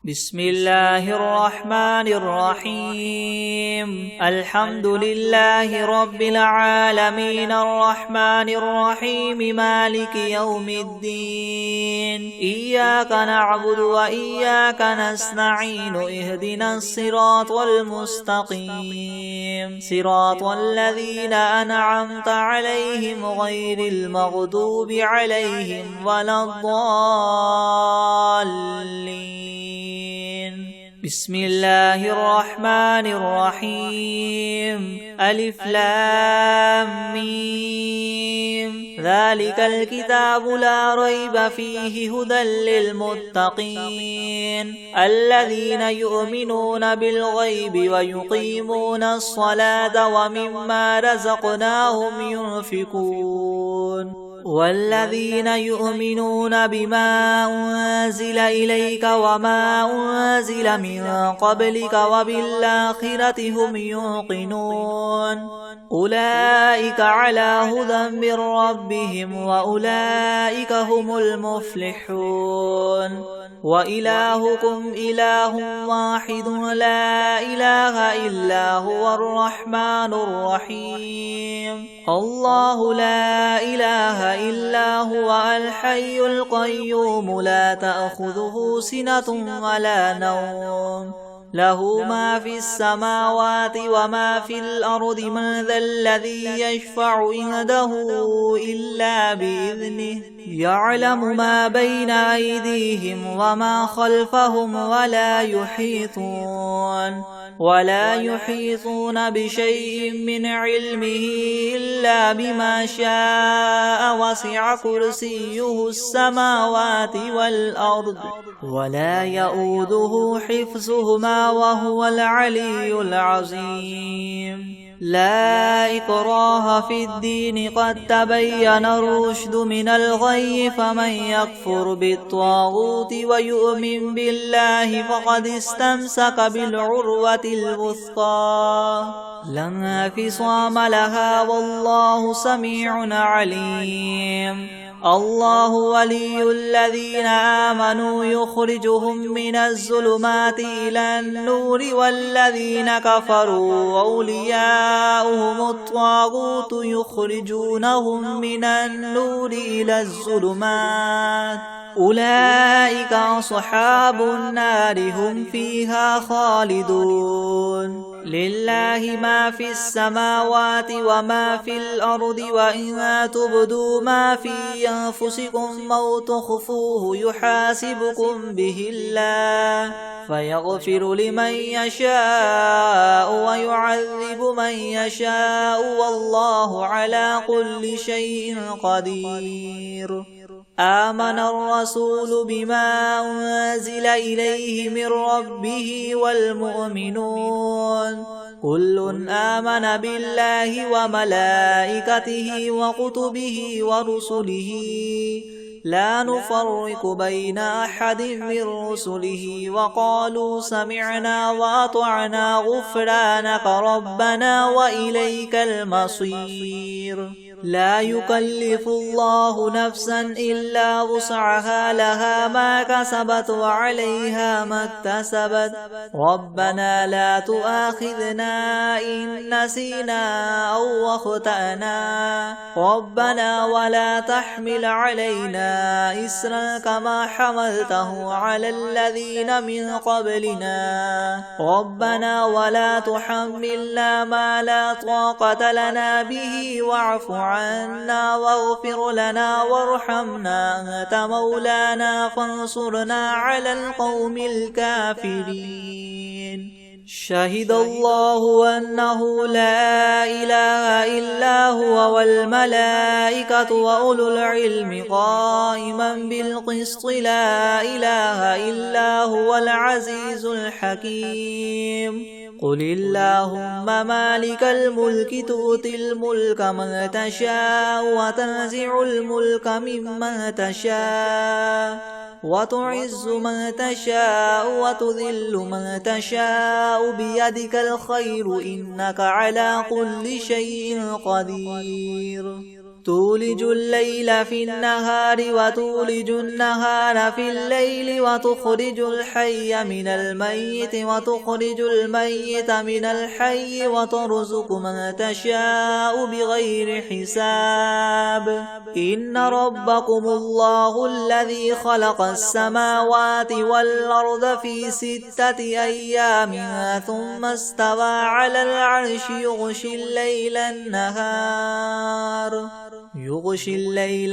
بسم الله الرحمن الرحيم. الحمد لله رب العالمين الرحمن الرحيم مالك يوم الدين. إياك نعبد وإياك نستعين. اهدنا الصراط المستقيم صراط الذين أنعمت عليهم غير المغضوب عليهم ولا الضالين. بسم الله الرحمن الرحيم. ألف لام ميم. ذلك الكتاب لا ريب فيه هدى للمتقين الذين يؤمنون بالغيب ويقيمون الصلاة ومما رزقناهم ينفقون والذين يؤمنون بما أنزل إليك وما أنزل من قبلك وبالآخرة هم يوقنون أولئك على هدى من ربهم وأولئك هم المفلحون. وإلهكم إله واحد لا إله إلا هو الرحمن الرحيم. الله لا إله إلا هو الحي القيوم لا تأخذه سنة ولا نوم له ما في السماوات وما في الأرض. من ذا الذي يشفع عنده إلا بإذنه يعلم ما بين أيديهم وما خلفهم ولا يحيطون بشيء من علمه إلا بما شاء. وسع كرسيه السماوات والأرض ولا يؤوده حفظهما وهو العلي العظيم. لا إكراه في الدين قد تبين الرشد من الغي. فمن يكفر بالطاغوت ويؤمن بالله فقد استمسك بالعروة الوثقى لا انفصام لها والله سميع عليم. الله ولي الذين آمنوا يخرجهم من الظلمات إلى النور والذين كفروا أولياؤهم الطاغوت يخرجونهم من النور إلى الظلمات أولئك أصحاب النار هم فيها خالدون. لله ما في السماوات وما في الأرض وإن تبدوا ما في أنفسكم أو تخفوه يحاسبكم به الله فيغفر لمن يشاء ويعذب من يشاء والله على كل شيء قدير. آمن الرسول بما أنزل إليه من ربه والمؤمنون كل آمن بالله وملائكته وكتبه ورسله لا نفرق بين أحد من رسله وقالوا سمعنا وأطعنا غفرانك ربنا وإليك المصير. لا يكلف الله نفسا إلا وسعها لها ما كسبت وعليها ما اكتسبت. ربنا لا تؤاخذنا إن نسينا أو أخطأنا ربنا ولا تحمل علينا إسرا كما حملته على الذين من قبلنا ربنا ولا تحملنا ما لا طاقة لنا به واعف عنا واغفر لنا وارحمنا أنت مولانا فانصرنا على القوم الكافرين. شهد الله أنه لا إله إلا هو والملائكة وأولو العلم قائما بالقسط لا إله إلا هو العزيز الحكيم. قل اللهم مالك الملك تؤتي الملك من تشاء وتنزع الملك ممن تشاء وتعز من تشاء وتذل من تشاء بيدك الخير إنك على كل شيء قدير. تولج الليل في النهار وتولج النهار في الليل وتخرج الحي من الميت وتخرج الميت من الحي وترزق من تشاء بغير حساب إن ربكم الله الذي خلق السماوات والأرض في 6 أيام ثم استوى على العرش يغشي الليل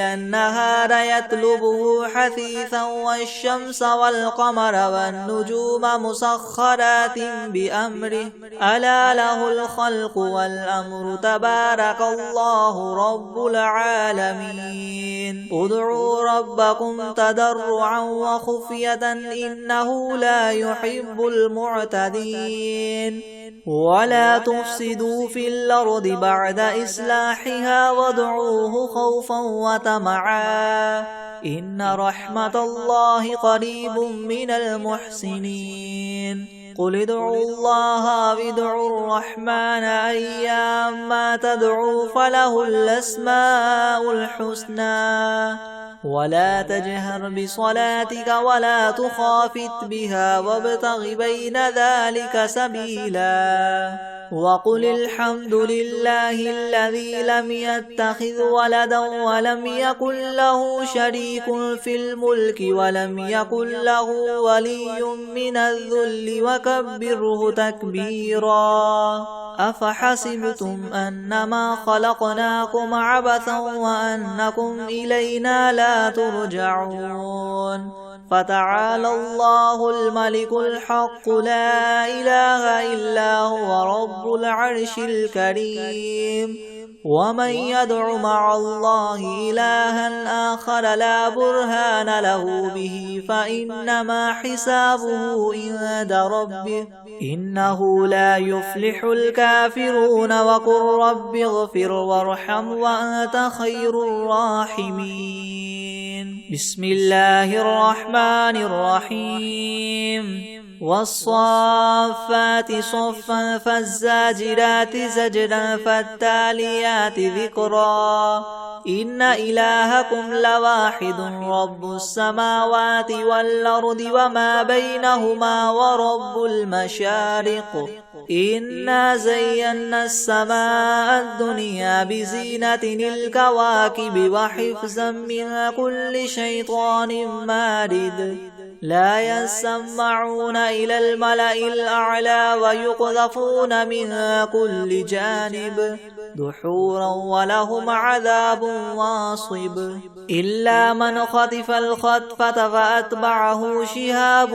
النهار يطلبه حثيثا والشمس والقمر والنجوم مسخرات بأمره ألا له الخلق والأمر تبارك الله رب العالمين ادعوا ربكم تضرعا وخفية إنه لا يحب المعتدين ولا تفسدوا في الأرض بعد إصلاحها وادعوه خوفا وطمعا إن رحمة الله قريب من المحسنين قل ادعوا الله وادعوا الرحمن أيما تدعوا فله الأسماء الحسنى ولا تجهر بصلاتك ولا تخافت بها وابتغ بين ذلك سبيلا وقل الحمد لله الذي لم يتخذ ولدا ولم يكن له شريك في الملك ولم يكن له ولي من الذل وكبره تكبيرا أفحسبتم أنما خلقناكم عبثا وأنكم إلينا لا ترجعون فتعالى الله الملك الحق لا إله إلا هو رب العرش الكريم ومن يدع مع الله إلها آخر لا برهان له به فإنما حسابه عند ربه إنه لا يفلح الكافرون وقل رب اغفر وارحم وأنت خير الراحمين بسم الله الرحمن الرحيم والصافات صفا فالزاجرات زجرا فالتاليات ذكرا إن إلهكم لواحد رب السماوات والأرض وما بينهما ورب المشارق إنا زينا السماء الدنيا بزينة الكواكب وحفظا من كل شيطان مارد لا يسمعون إلى الملأ الأعلى ويقذفون من كل جانب دحورا ولهم عذاب واصب إلا من خطف الخطفة فأتبعه شهاب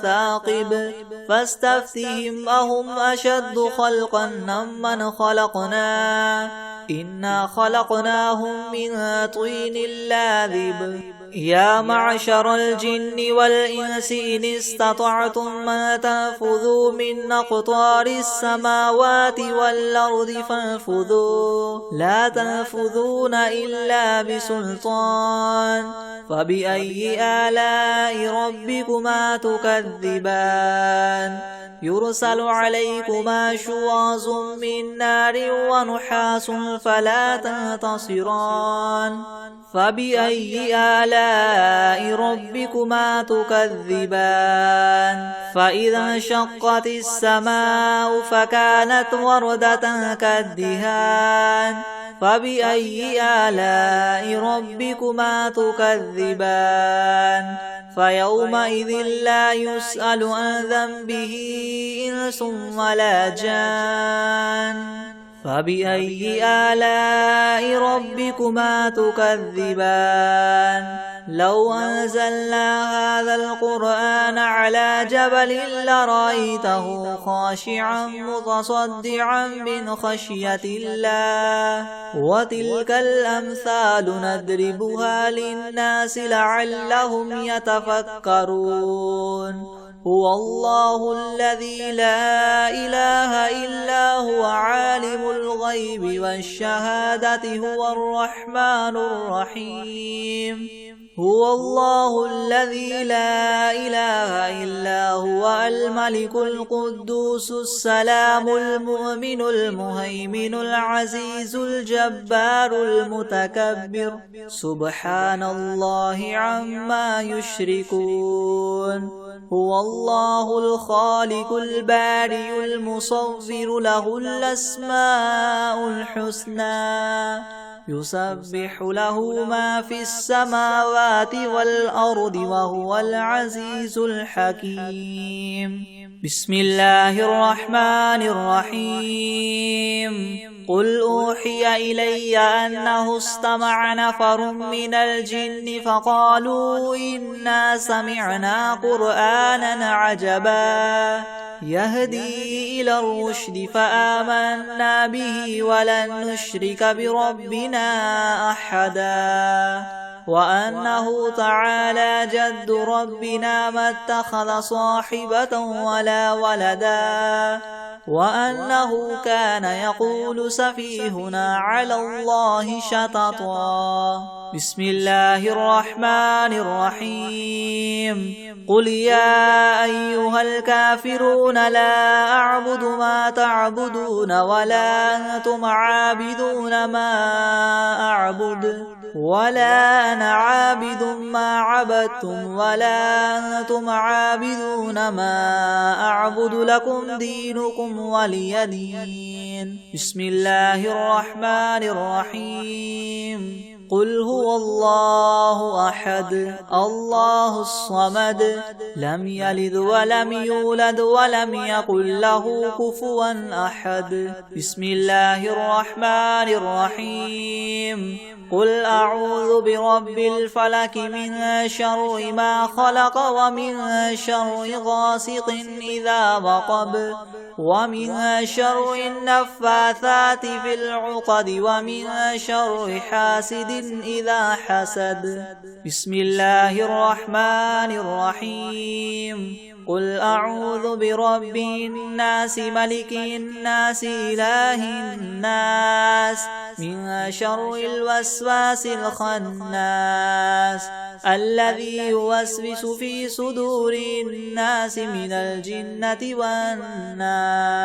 ثاقب فاستفتهم أهم أشد خلقا ممن خلقنا إنا خلقناهم من طين لاذب يا معشر الجن والإنس إن استطعتم أن تنفذوا من أقطار السماوات والأرض فانفذوا لا تنفذون إلا بسلطان فبأي آلاء ربكما تكذبان يرسل عليكما شواظ من نار ونحاس فلا تنتصران فبأي آلاء ربكما تكذبان فإذا انشقت السماء فكانت وردة كالدهان فبأي آلاء ربكما تكذبان فيومئذ لا يسأل عن ذنبه إنس ولا جان فبأي آلاء ربكما تكذبان لو أنزلنا هذا القرآن على جبل لرأيته خاشعا متصدعا من خشية الله وتلك الأمثال نضربها للناس لعلهم يتفكرون هو الله الذي لا إله إلا هو عالم الغيب والشهادة هو الرحمن الرحيم هو الله الذي لا إله إلا هو الملك القدوس السلام المؤمن المهيمن العزيز الجبار المتكبر سبحان الله عما يشركون هو الله الخالق البارئ المصور له الأسماء الحسنى يسبح له ما في السماوات والأرض وهو العزيز الحكيم بسم الله الرحمن الرحيم قل أوحي إلي أنه استمع نفر من الجن فقالوا إنا سمعنا قرآنا عجبا يهدي إلى الرشد فآمنا به ولن نشرك بربنا أحدا وأنه تعالى جد ربنا ما اتخذ صاحبة ولا ولدا وأنه كان يقول سفيهنا على الله شططا بسم الله الرحمن الرحيم قل يا أيها الكافرون لا أعبد ما تعبدون ولا أنتم عابدون ما أعبد ولا أنا عابد ما عبدتم ولا أنتم عابدون ما أعبد لكم دينكم ولي دين بسم الله الرحمن الرحيم قل هو الله أحد الله الصمد لم يلد ولم يولد ولم يكن له كفوا أحد بسم الله الرحمن الرحيم قل أعوذ برب الفلك من شر ما خلق ومن شر غاسق إذا وقب ومن شر النفاثات في العقد ومن شر حاسد إذا حسد بسم الله الرحمن الرحيم قل أعوذ برب الناس ملك الناس إله الناس من شر الوسواس الخناس الذي يوسوس في صدور الناس من الجنة والناس